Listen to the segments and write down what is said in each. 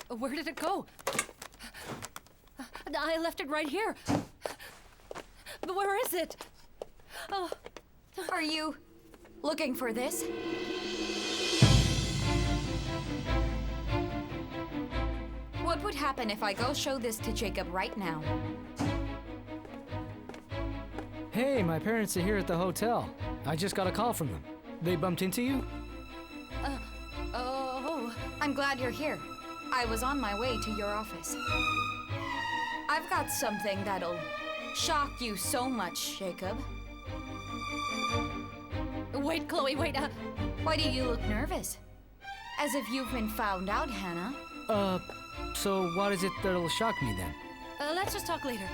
Where did it go? I left it right here. But where is it? Oh. Are you looking for this? What would happen if I go show this to Jacob right now? Hey, my parents are here at the hotel. I just got a call from them. They bumped into you? Oh. I'm glad you're here. I was on my way to your office. I've got something that'll shock you so much, Jacob. Wait, Chloe, wait. Why do you look nervous? As if you've been found out, Hannah. So what is it that'll shock me then? Let's just talk later.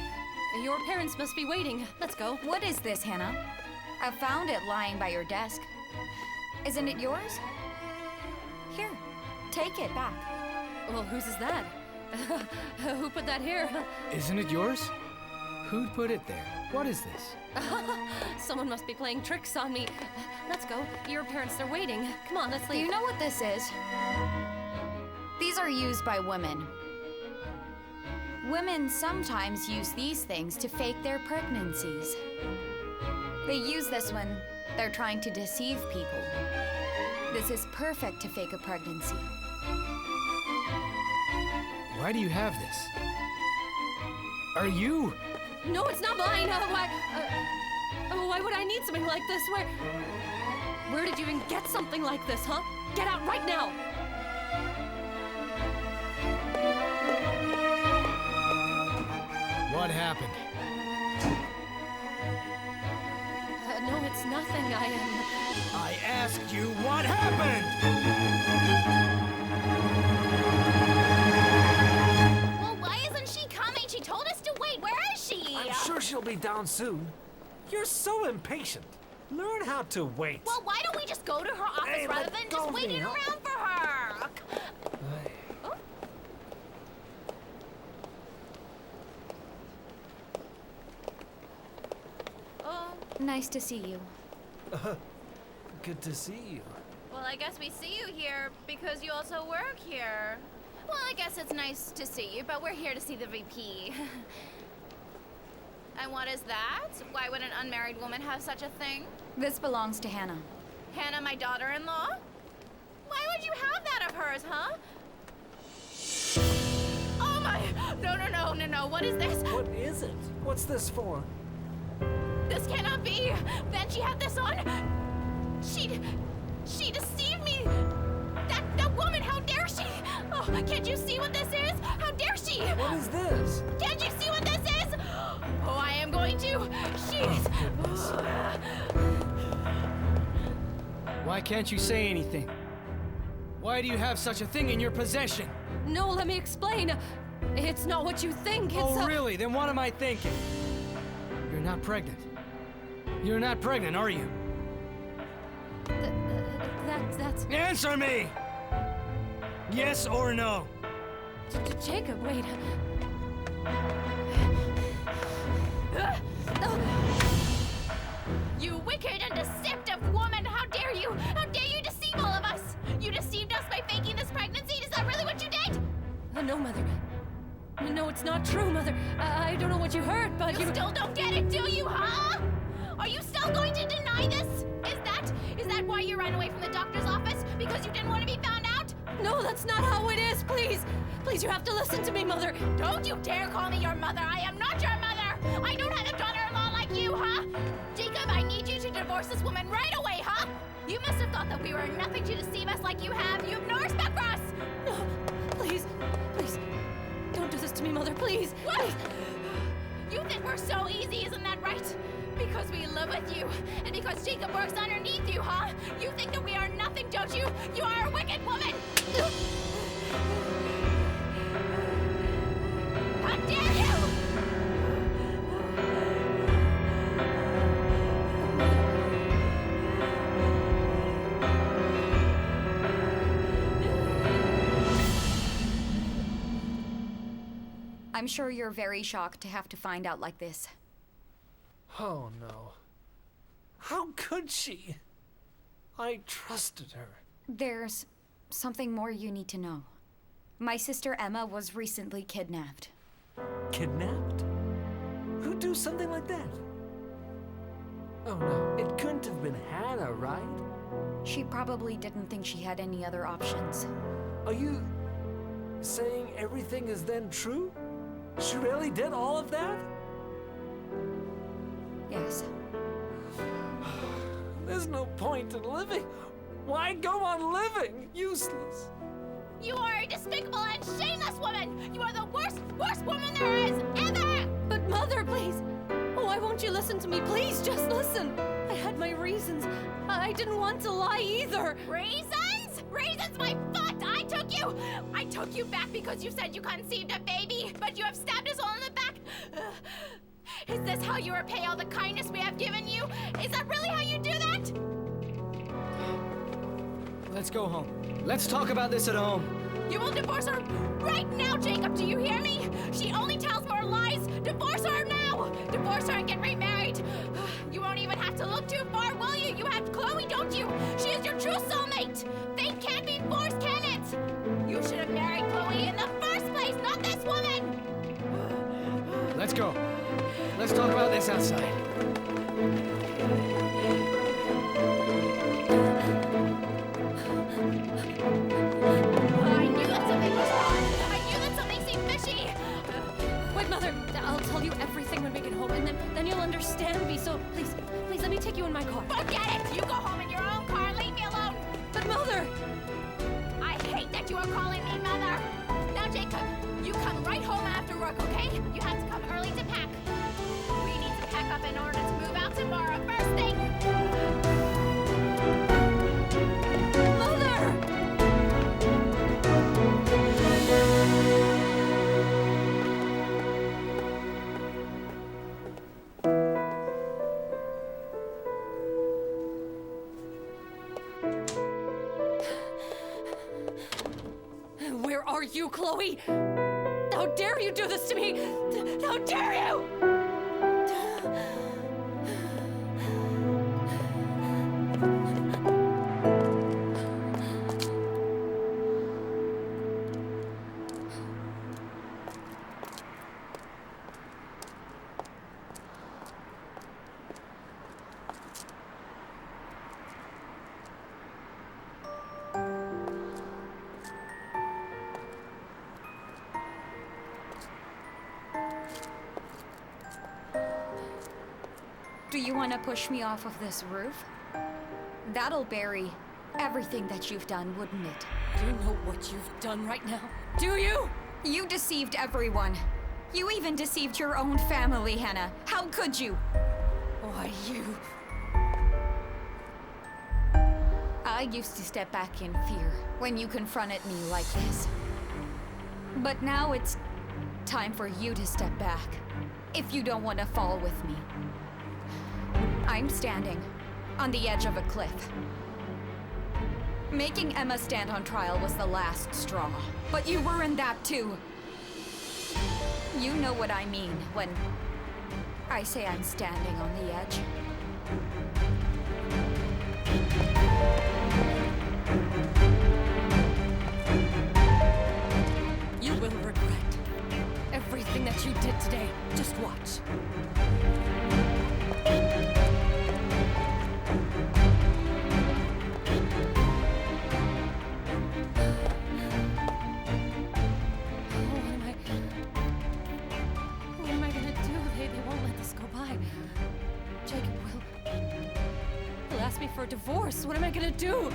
Your parents must be waiting. Let's go. What is this, Hannah? I found it lying by your desk. Isn't it yours? Here, take it back. Well, whose is that? Who put that here? Isn't it yours? Who'd put it there? What is this? Someone must be playing tricks on me. Let's go. Your parents are waiting. Come on, let's leave. Do you know what this is? These are used by women. Women sometimes use these things to fake their pregnancies. They use this when they're trying to deceive people. This is perfect to fake a pregnancy. Why do you have this? Are you? No, it's not mine. Why would I need something like this? Where did you even get something like this, huh? Get out right now! What happened? No, it's nothing. I asked you what happened! Well, why isn't she coming? She told us to wait. Where is she? I'm sure she'll be down soon. You're so impatient. Learn how to wait. Well, why don't we just go to her office rather than just waiting around for her? Nice to see you. Good to see you. Well, I guess we see you here because you also work here. Well, I guess it's nice to see you, but we're here to see the VP. And what is that? Why would an unmarried woman have such a thing? This belongs to Hannah. Hannah, my daughter-in-law? Why would you have that of hers, huh? Oh my! No. What is this? What is it? What's this for? This cannot be! Then she had this on! She deceived me! That woman, how dare she! Oh, can't you see what this is? How dare she! What is this? Can't you see what this is? Oh, I am going to! She's... Why can't you say anything? Why do you have such a thing in your possession? No, let me explain. It's not what you think. It's Oh, really? Then what am I thinking? You're not pregnant. You're not pregnant, are you? That's... Answer me! Yes or no? Jacob, wait. You wicked and deceptive woman! How dare you! How dare you deceive all of us! You deceived us by faking this pregnancy! Is that really what you did? No, Mother. No, it's not true, Mother. I don't know what you heard, but You still don't get it, do you, huh? Are you still going to deny this? Is that why you ran away from the doctor's office? Because you didn't want to be found out? No, that's not how it is, please! Please, you have to listen to me, Mother! Don't you dare call me your mother! I am not your mother! I don't have a daughter-in-law like you, huh? Jacob, I need you to divorce this woman right away, huh? You must have thought that we were nothing to deceive us like you have. You have no respect for us! No, please, don't do this to me, Mother, please! What? You think we're so easy, isn't that right? Because we live with you, and because Jacob works underneath you, huh? You think that we are nothing, don't you? You are a wicked woman! How dare you! I'm sure you're very shocked to have to find out like this. Oh no. How could she? I trusted her. There's something more you need to know. My sister Emma was recently kidnapped. Kidnapped? Who'd do something like that? Oh no, it couldn't have been Hannah, right? She probably didn't think she had any other options. Are you saying everything is then true? She really did all of that? Yes. There's no point in living. Why go on living? Useless. You are a despicable and shameless woman! You are the worst woman there is ever! But Mother, please! Oh, why won't you listen to me? Please, just listen! I had my reasons. I didn't want to lie either! Reasons? Reasons, my butt! I took you back because you said you conceived a baby, but you have stabbed us all in the back! Is this how you repay all the kindness we have given you? Is that really how you do that? Let's go home. Let's talk about this at home. You will divorce her right now, Jacob, do you hear me? She only tells more lies! Divorce her now! Divorce her and get remarried! You won't even have to look too far, will you? You have Chloe, don't you? She is your true soulmate! Fate can't be forced, can it? You should have married Chloe in the first place, not this woman! Let's go. Let's talk about this outside. I knew that something was wrong! I knew that something seemed fishy! Wait, Mother, I'll tell you everything when we get home, and then you'll understand me, so please, let me take you in my car. Forget it! You go home in your own car and leave me alone! But Mother! I hate that you are calling me mother! Now, Jacob, you come right home after work, okay? You have to come early to pack. We need to pack up in order to move out tomorrow, first thing! Mother! Where are you, Chloe? How dare you do this to me? How dare you? Do you want to push me off of this roof? That'll bury everything that you've done, wouldn't it? Do you know what you've done right now? Do you? You deceived everyone. You even deceived your own family, Hannah. How could you? Why, you... I used to step back in fear when you confronted me like this. But now it's time for you to step back, if you don't want to fall with me. I'm standing on the edge of a cliff. Making Emma stand on trial was the last straw, but you were in that too. You know what I mean when I say I'm standing on the edge. You will regret everything that you did today. Just watch. What am I gonna do? They won't let this go by. Jacob will ask me for a divorce. What am I gonna do?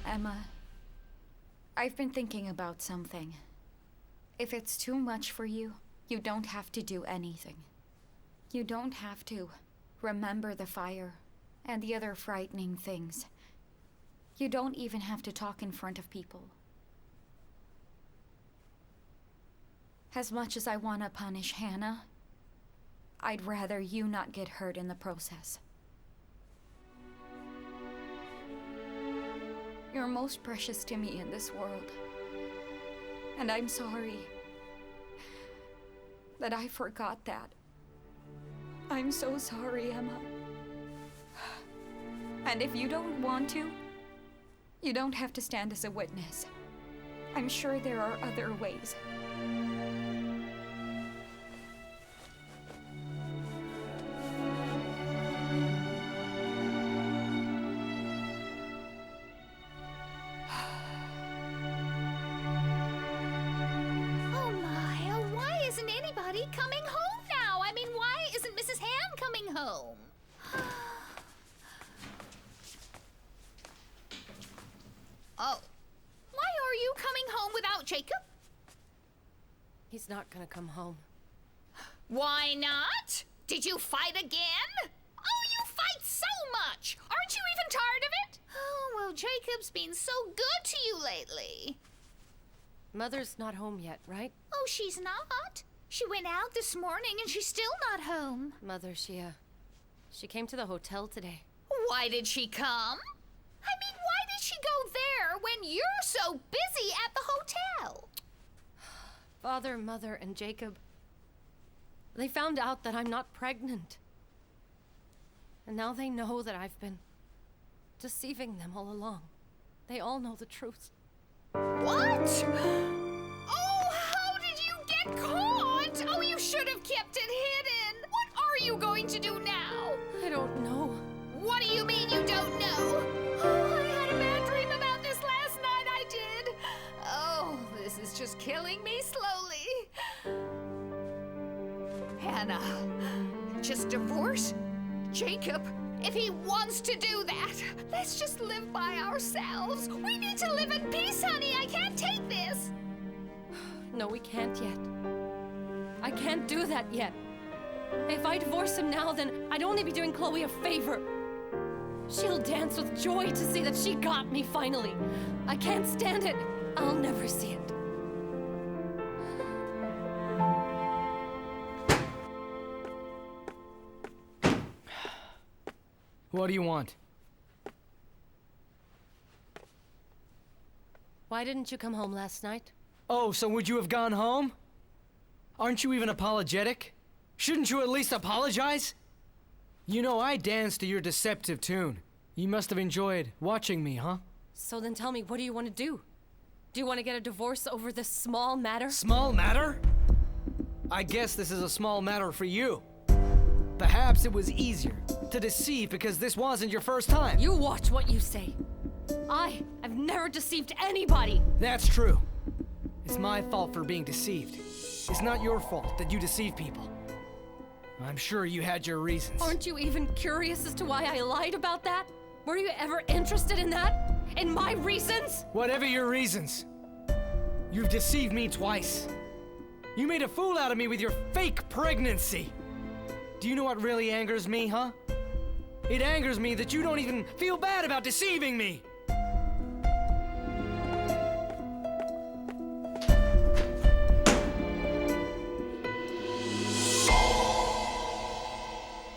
Emma, I've been thinking about something. If it's too much for you, you don't have to do anything. You don't have to remember the fire and the other frightening things. You don't even have to talk in front of people. As much as I want to punish Hannah, I'd rather you not get hurt in the process. You're most precious to me in this world. And I'm sorry that I forgot that. I'm so sorry, Emma. And if you don't want to, you don't have to stand as a witness. I'm sure there are other ways. Oh my, why isn't anybody coming home now? I mean, why isn't Mrs. Han coming home? Oh, why are you coming home without Jacob? He's not gonna come home. Why not? Did you fight again? Oh, you fight so much! Aren't you even tired of it? Oh, well, Jacob's been so good to you lately. Mother's not home yet, right? Oh, she's not. She went out this morning and she's still not home. Mother, she came to the hotel today. Why did she come? I mean, why did she go there when you're so busy at the hotel? Father, Mother, and Jacob, they found out that I'm not pregnant. And now they know that I've been deceiving them all along. They all know the truth. What? Oh, how did you get caught? Oh, you should have kept it hidden. What are you going to do now? I don't know. What do you mean you don't know? Oh, I had a bad dream about this last night, I did. Oh, this is just killing me slowly. Hannah, just divorce Jacob? If he wants to do that, let's just live by ourselves. We need to live in peace, honey. I can't take this. No, we can't yet. I can't do that yet. If I divorce him now, then I'd only be doing Chloe a favor. She'll dance with joy to see that she got me finally. I can't stand it. I'll never see it. What do you want? Why didn't you come home last night? Oh, so would you have gone home? Aren't you even apologetic? Shouldn't you at least apologize? You know, I danced to your deceptive tune. You must have enjoyed watching me, huh? So then tell me, what do you want to do? Do you want to get a divorce over this small matter? Small matter? I guess this is a small matter for you. Perhaps it was easier to deceive because this wasn't your first time. You watch what you say. I've never deceived anybody. That's true. It's my fault for being deceived. It's not your fault that you deceive people. I'm sure you had your reasons. Aren't you even curious as to why I lied about that? Were you ever interested in that? In my reasons? Whatever your reasons, you've deceived me twice. You made a fool out of me with your fake pregnancy. Do you know what really angers me, huh? It angers me that you don't even feel bad about deceiving me.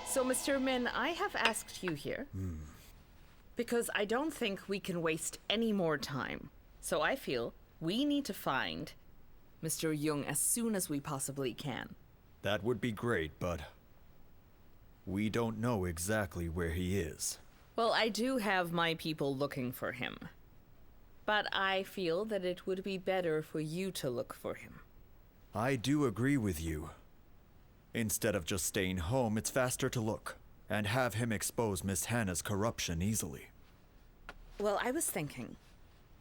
So, Mr. Min, I have asked you here because I don't think we can waste any more time. So I feel we need to find Mr. Jung as soon as we possibly can. That would be great, but we don't know exactly where he is. Well, I do have my people looking for him. But I feel that it would be better for you to look for him. I do agree with you. Instead of just staying home, it's faster to look and have him expose Miss Hannah's corruption easily. Well, I was thinking,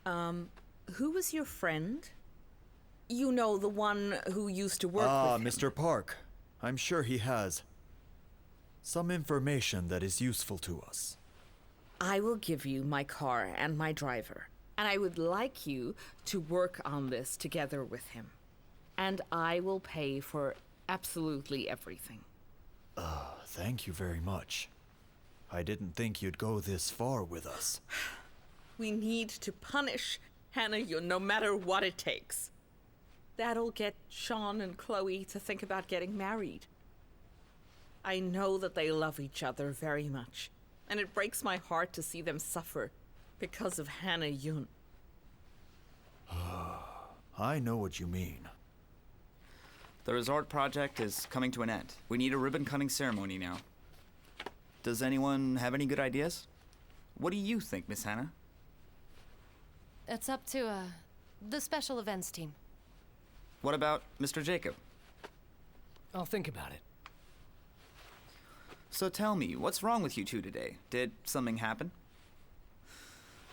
who was your friend? You know, the one who used to work with him. Mr. Park. I'm sure he has some information that is useful to us. I will give you my car and my driver, and I would like you to work on this together with him. And I will pay for absolutely everything. Thank you very much. I didn't think you'd go this far with us. We need to punish Hannah Yun no matter what it takes. That'll get Sean and Chloe to think about getting married. I know that they love each other very much, and it breaks my heart to see them suffer because of Hannah Yun. I know what you mean. The resort project is coming to an end. We need a ribbon cutting ceremony now. Does anyone have any good ideas? What do you think, Miss Hannah? It's up to, the special events team. What about Mr. Jacob? I'll think about it. So tell me, what's wrong with you two today? Did something happen?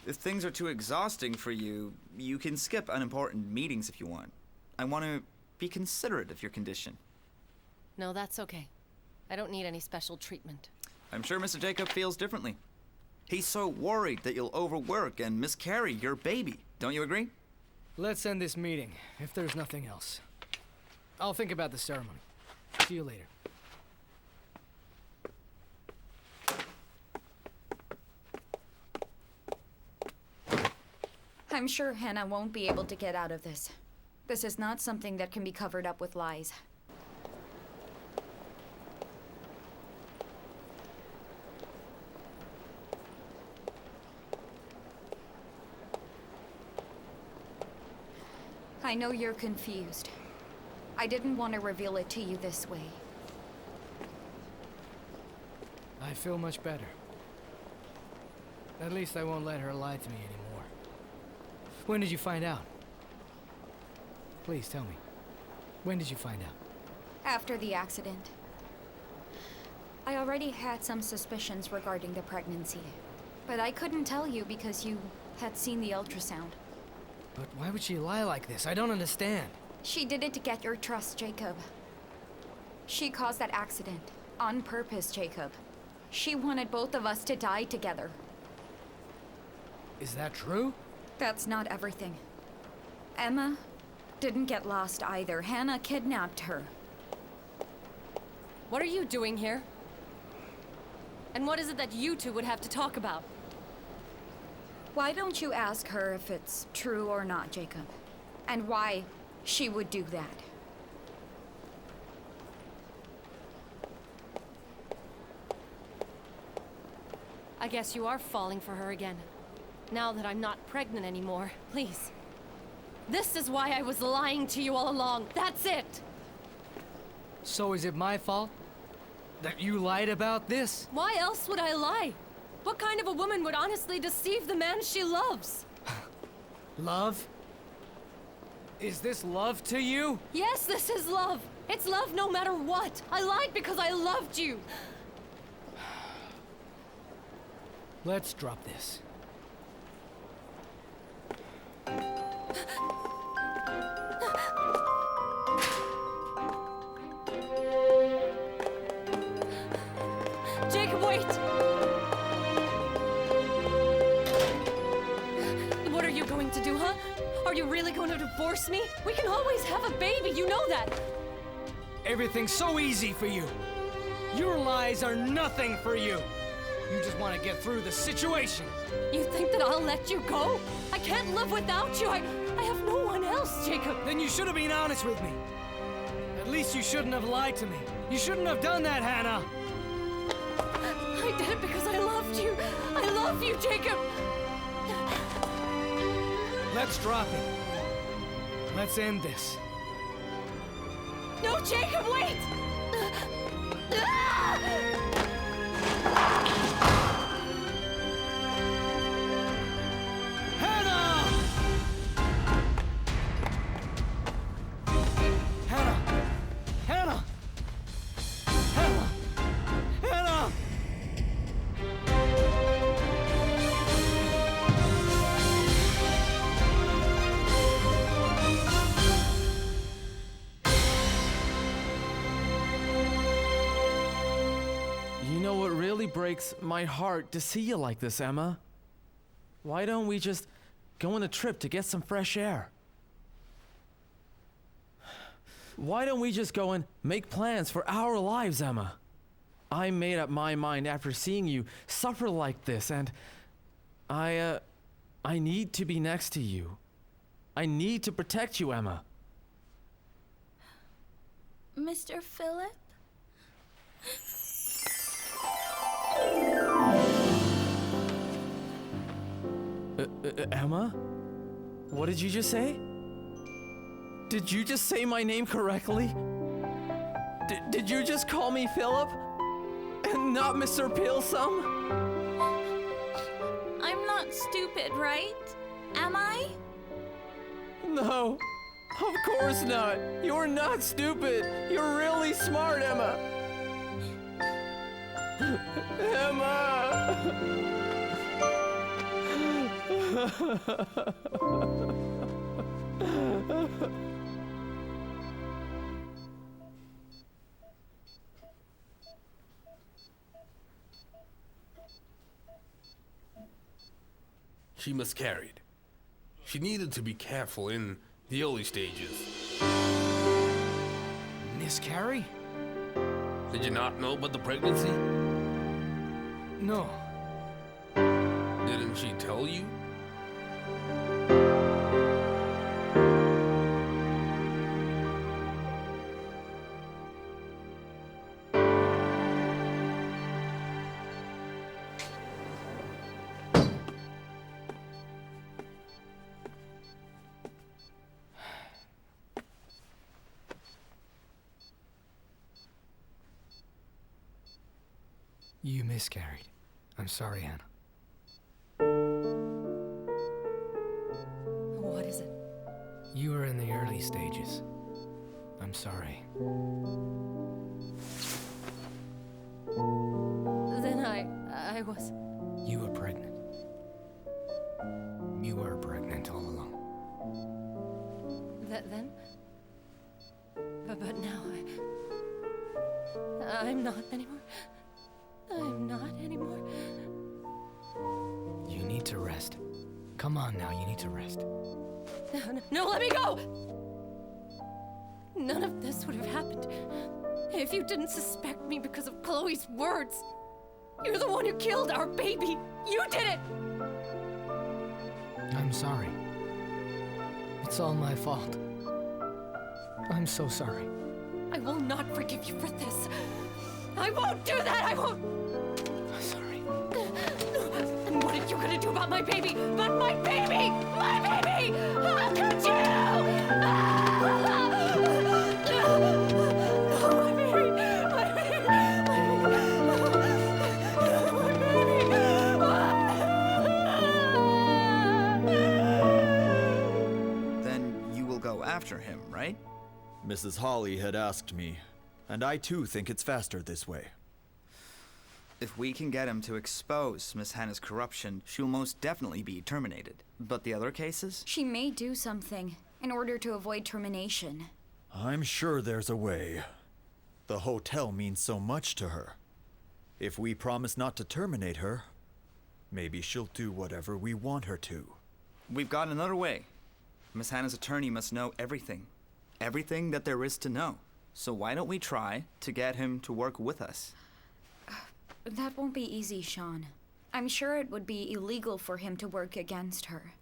If things are too exhausting for you, you can skip unimportant meetings if you want. I want to be considerate of your condition. No, that's okay. I don't need any special treatment. I'm sure Mr. Jacob feels differently. He's so worried that you'll overwork and miscarry your baby. Don't you agree? Let's end this meeting, if there's nothing else. I'll think about the ceremony. See you later. I'm sure Hannah won't be able to get out of this. This is not something that can be covered up with lies. I know you're confused. I didn't want to reveal it to you this way. I feel much better. At least I won't let her lie to me anymore. When did you find out? Please tell me. When did you find out? After the accident. I already had some suspicions regarding the pregnancy, but I couldn't tell you because you had seen the ultrasound. But why would she lie like this? I don't understand. She did it to get your trust, Jacob. She caused that accident. On purpose, Jacob. She wanted both of us to die together. Is that true? That's not everything. Emma didn't get lost either. Hannah kidnapped her. What are you doing here? And what is it that you two would have to talk about? Why don't you ask her if it's true or not, Jacob? And why she would do that? I guess you are falling for her again. Now that I'm not pregnant anymore, please. This is why I was lying to you all along. That's it! So is it my fault? That you lied about this? Why else would I lie? What kind of a woman would honestly deceive the man she loves? Love? Is this love to you? Yes, this is love. It's love no matter what. I lied because I loved you. Let's drop this. Jacob, wait! What are you going to do, huh? Are you really going to divorce me? We can always have a baby, you know that! Everything's so easy for you. Your lies are nothing for you. You just want to get through the situation. You think that I'll let you go? I can't live without you. I have no one else, Jacob. Then you should have been honest with me. At least you shouldn't have lied to me. You shouldn't have done that, Hannah. I did it because I loved you. I love you, Jacob. Let's drop it. Let's end this. No, Jacob, wait! Hannah! Hannah! Hannah! Hannah! Hannah! You know what really breaks my heart to see you like this, Emma? Why don't we just go on a trip to get some fresh air? Why don't we just go and make plans for our lives, Emma? I made up my mind after seeing you suffer like this, and I need to be next to you. I need to protect you, Emma. Mr. Philip? Emma? What did you just say? Did you just say my name correctly? Did you just call me Philip? And not Mr. Pilsum? stupid, right? Am I? No, of course not. You're not stupid. You're really smart, Emma. Emma! She miscarried. She needed to be careful in the early stages. Miscarry? Did you not know about the pregnancy? No. Didn't she tell you? You miscarried. I'm sorry, Hannah. What is it? You were in the early stages. I'm sorry. Then I was... You were pregnant. You were pregnant all along. Then? But now I'm not anymore. I'm not anymore. You need to rest. Come on now, you need to rest. No, let me go! None of this would have happened if you didn't suspect me because of Chloe's words. You're the one who killed our baby. You did it! I'm sorry. It's all my fault. I'm so sorry. I will not forgive you for this. I won't do that! I won't! I'm sorry. And what are you gonna do about my baby? But my baby! My baby! How could you? My baby! My baby! Then you will go after him, right? Mrs. Holly had asked me, and I too think it's faster this way. If we can get him to expose Miss Hannah's corruption, she'll most definitely be terminated. But the other cases? She may do something in order to avoid termination. I'm sure there's a way. The hotel means so much to her. If we promise not to terminate her, maybe she'll do whatever we want her to. We've got another way. Miss Hannah's attorney must know everything. Everything that there is to know. So why don't we try to get him to work with us? That won't be easy, Sean. I'm sure it would be illegal for him to work against her.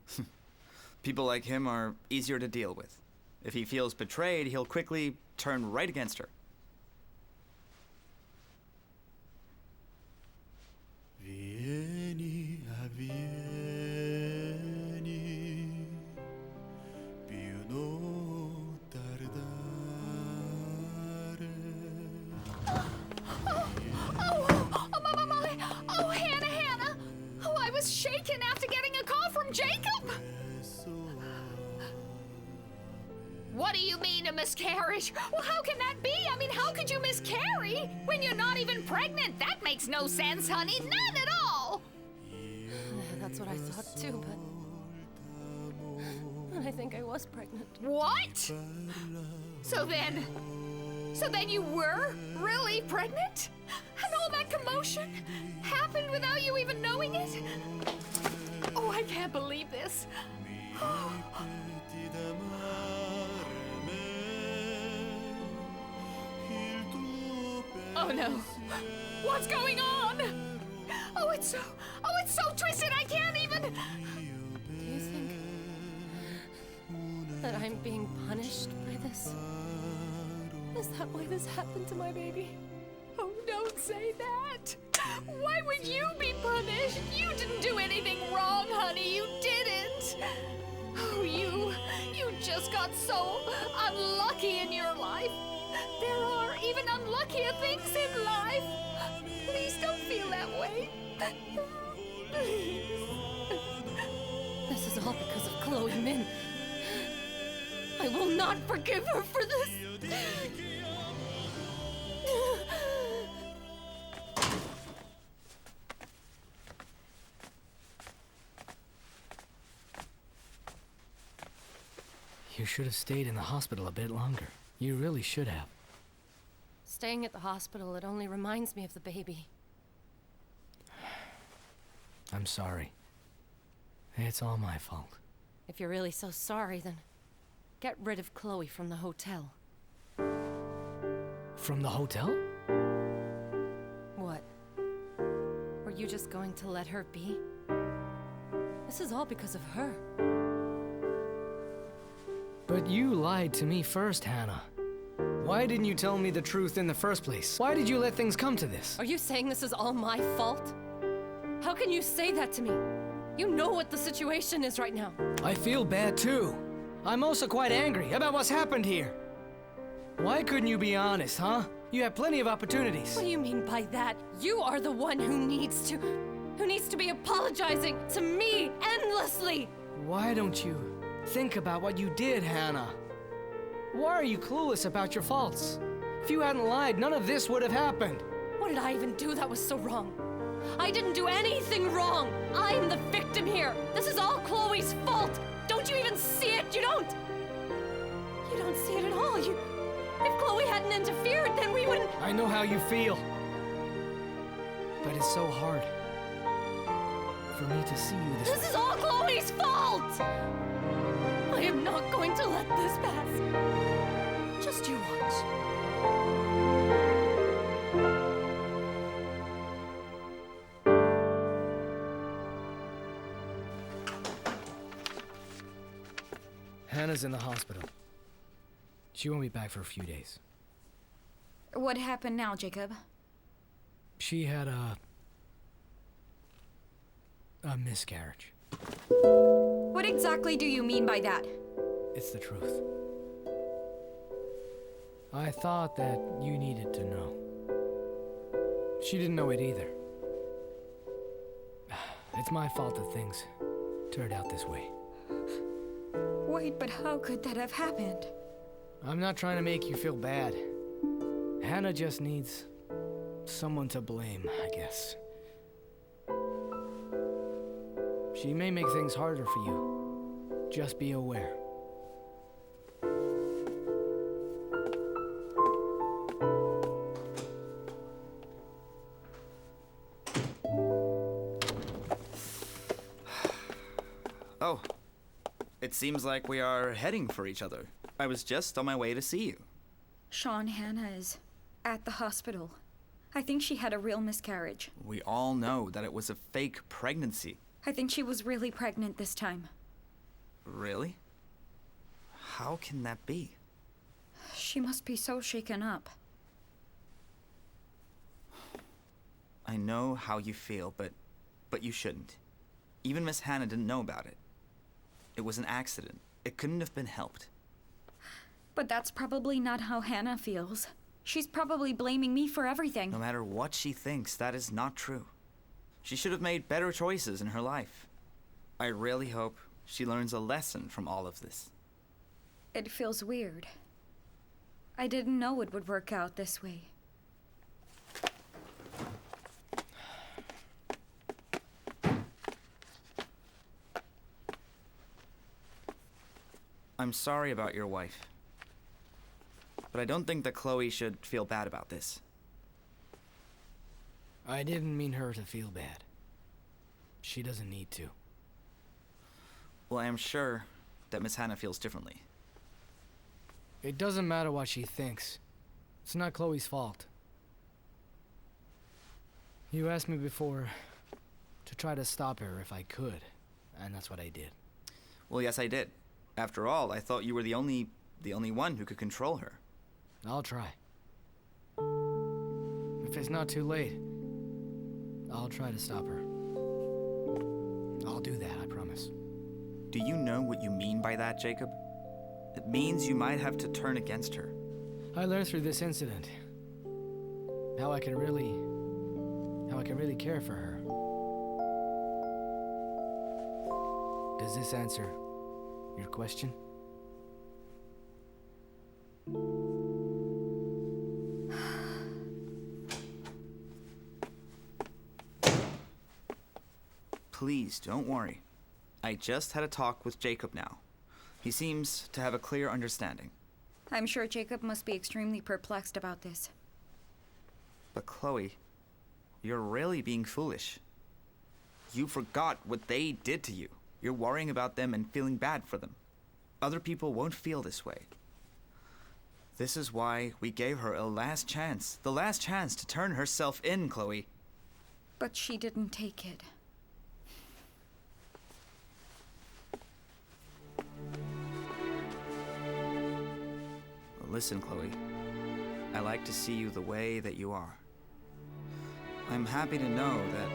People like him are easier to deal with. If he feels betrayed, he'll quickly turn right against her. Vieni a vieni, più non tardare. Oh, Hannah! Oh, I was shaken after getting a call from Jacob! What do you mean, a miscarriage? Well, how can that be? I mean, how could you miscarry when you're not even pregnant? That makes no sense, honey. None at all! That's what I thought too, but I think I was pregnant. What? So then you were really pregnant? And all that commotion happened without you even knowing it? Oh, I can't believe this. Oh no. What's going on? Oh, it's so twisted. I can't even. Do you think that I'm being punished by this? Is that why this happened to my baby? Oh, don't say that. Why would you be punished? You didn't do anything wrong, honey. You didn't. Oh, you just got so unlucky in your life. There are even unluckier things in life. Please don't feel that way. Please. This is all because of Chloe Min. I will not forgive her for this. You should have stayed in the hospital a bit longer. You really should have. Staying at the hospital, it only reminds me of the baby. I'm sorry. It's all my fault. If you're really so sorry, then get rid of Chloe from the hotel. From the hotel? What? Were you just going to let her be? This is all because of her. But you lied to me first, Hannah. Why didn't you tell me the truth in the first place? Why did you let things come to this? Are you saying this is all my fault? How can you say that to me? You know what the situation is right now. I feel bad too. I'm also quite angry about what's happened here. Why couldn't you be honest, huh? You had plenty of opportunities. What do you mean by that? You are the one who needs to be apologizing to me endlessly. Why don't you think about what you did, Hannah? Why are you clueless about your faults? If you hadn't lied, none of this would have happened. What did I even do that was so wrong? I didn't do anything wrong. I'm the victim here. This is all Chloe's fault. Don't you even see it? You don't see it at all. If Chloe hadn't interfered, then we wouldn't. I know how you feel. But it's so hard for me to see you this way. This is all Chloe's fault! I am not going to let this pass. Just you watch. Hannah's in the hospital. She won't be back for a few days. What happened now, Jacob? She had a miscarriage. What exactly do you mean by that? It's the truth. I thought that you needed to know. She didn't know it either. It's my fault that things turned out this way. Wait, but how could that have happened? I'm not trying to make you feel bad. Hannah just needs someone to blame, I guess. She may make things harder for you. Just be aware. Oh, it seems like we are heading for each other. I was just on my way to see you. Sean, Hannah is at the hospital. I think she had a real miscarriage. We all know that it was a fake pregnancy. I think she was really pregnant this time. Really? How can that be? She must be so shaken up. I know how you feel, but you shouldn't. Even Miss Hannah didn't know about it. It was an accident. It couldn't have been helped. But that's probably not how Hannah feels. She's probably blaming me for everything. No matter what she thinks, that is not true. She should have made better choices in her life. I really hope she learns a lesson from all of this. It feels weird. I didn't know it would work out this way. I'm sorry about your wife. But I don't think that Chloe should feel bad about this. I didn't mean her to feel bad. She doesn't need to. Well, I am sure that Miss Hannah feels differently. It doesn't matter what she thinks. It's not Chloe's fault. You asked me before to try to stop her if I could, and that's what I did. Well, yes, I did. After all, I thought you were the only one who could control her. I'll try. If it's not too late, I'll try to stop her. I'll do that, I promise. Do you know what you mean by that, Jacob? It means you might have to turn against her. I learned through this incident how I can really care for her. Does this answer your question? Please, don't worry. I just had a talk with Jacob now. He seems to have a clear understanding. I'm sure Jacob must be extremely perplexed about this. But Chloe, you're really being foolish. You forgot what they did to you. You're worrying about them and feeling bad for them. Other people won't feel this way. This is why we gave her a last chance. The last chance to turn herself in, Chloe. But she didn't take it. Listen, Chloe. I like to see you the way that you are. I'm happy to know that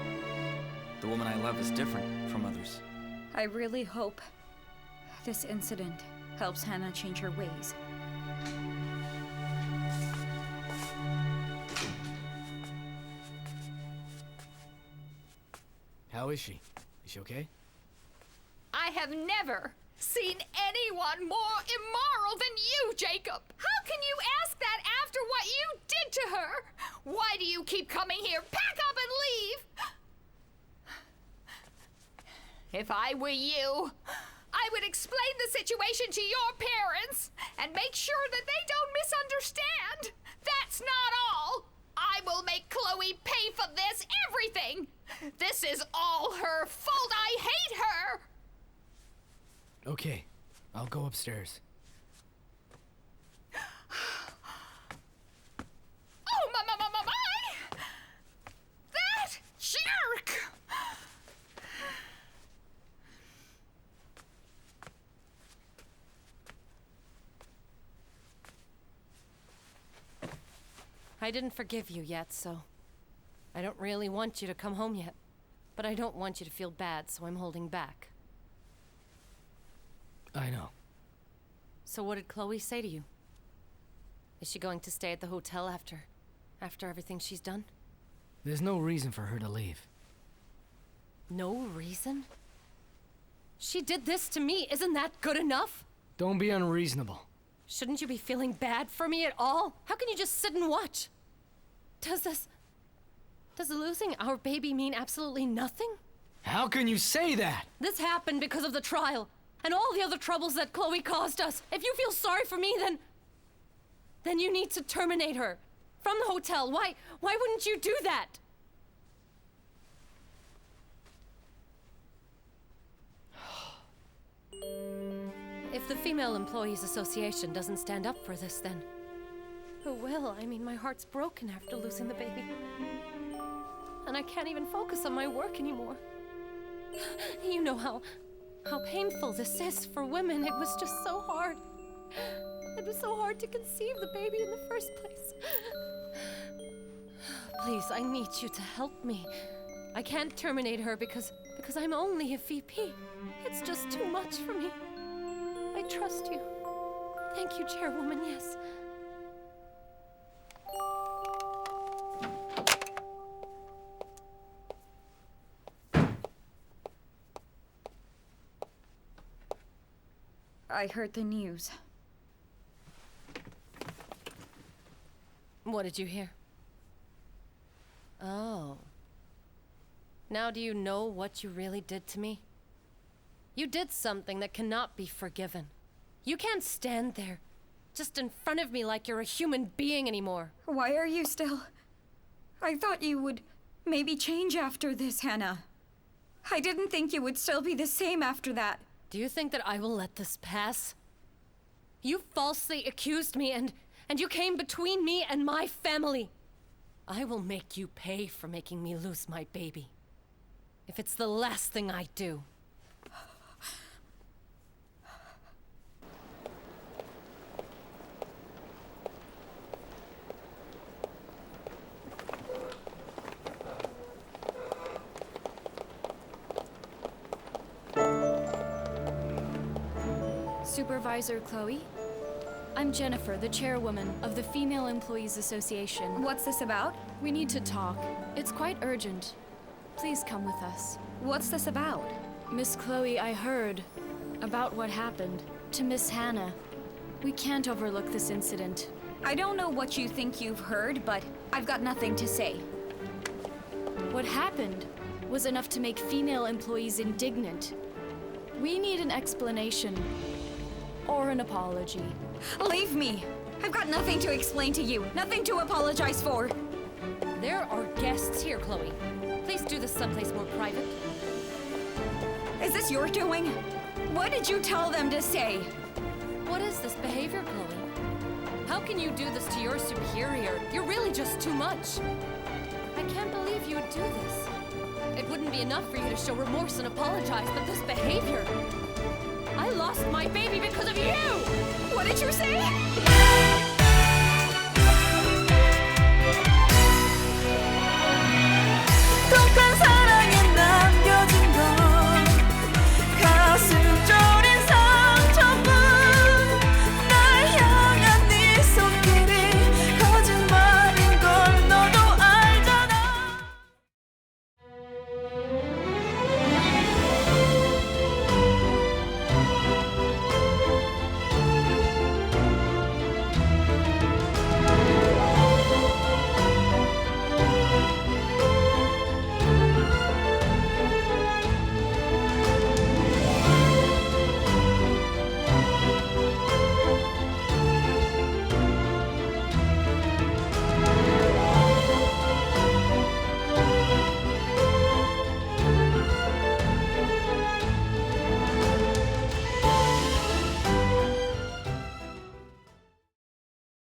the woman I love is different from others. I really hope this incident helps Hannah change her ways. How is she? Is she okay? I have never seen anyone more immoral than you, Jacob. How can you ask that after what you did to her? Why do you keep coming here? Pack up and leave! If I were you, I would explain the situation to your parents and make sure that they don't misunderstand. That's not all. I will make Chloe pay for this, everything. This is all her fault. I hate her. Okay, I'll go upstairs. Oh, my. That jerk. I didn't forgive you yet, so I don't really want you to come home yet. But I don't want you to feel bad, so I'm holding back. I know. So what did Chloe say to you? Is she going to stay at the hotel after everything she's done? There's no reason for her to leave. No reason? She did this to me. Isn't that good enough? Don't be unreasonable. Shouldn't you be feeling bad for me at all? How can you just sit and watch? Does losing our baby mean absolutely nothing? How can you say that? This happened because of the trial and all the other troubles that Chloe caused us. If you feel sorry for me, then you need to terminate her from the hotel. Why wouldn't you do that? If the Female Employees Association doesn't stand up for this, then who will? I mean, my heart's broken after losing the baby. And I can't even focus on my work anymore. You know how painful this is for women. It was just so hard. It was so hard to conceive the baby in the first place. Please, I need you to help me. I can't terminate her because I'm only a VP. It's just too much for me. I trust you. Thank you, Chairwoman, yes. I heard the news. What did you hear? Oh. Now do you know what you really did to me? You did something that cannot be forgiven. You can't stand there, just in front of me like you're a human being anymore. Why are you still... I thought you would maybe change after this, Hannah. I didn't think you would still be the same after that. Do you think that I will let this pass? You falsely accused me and you came between me and my family. I will make you pay for making me lose my baby. If it's the last thing I do. Supervisor Chloe? I'm Jennifer, the chairwoman of the Female Employees Association. What's this about? We need to talk. It's quite urgent. Please come with us. What's this about? Miss Chloe, I heard about what happened to Miss Hannah. We can't overlook this incident. I don't know what you think you've heard, but I've got nothing to say. What happened was enough to make female employees indignant. We need an explanation or an apology. Leave me! I've got nothing to explain to you, nothing to apologize for. There are guests here, Chloe. Please do this someplace more private. Is this your doing? What did you tell them to say? What is this behavior, Chloe? How can you do this to your superior? You're really just too much. I can't believe you would do this. It wouldn't be enough for you to show remorse and apologize, but this behavior... I lost my baby because of you! What did you say?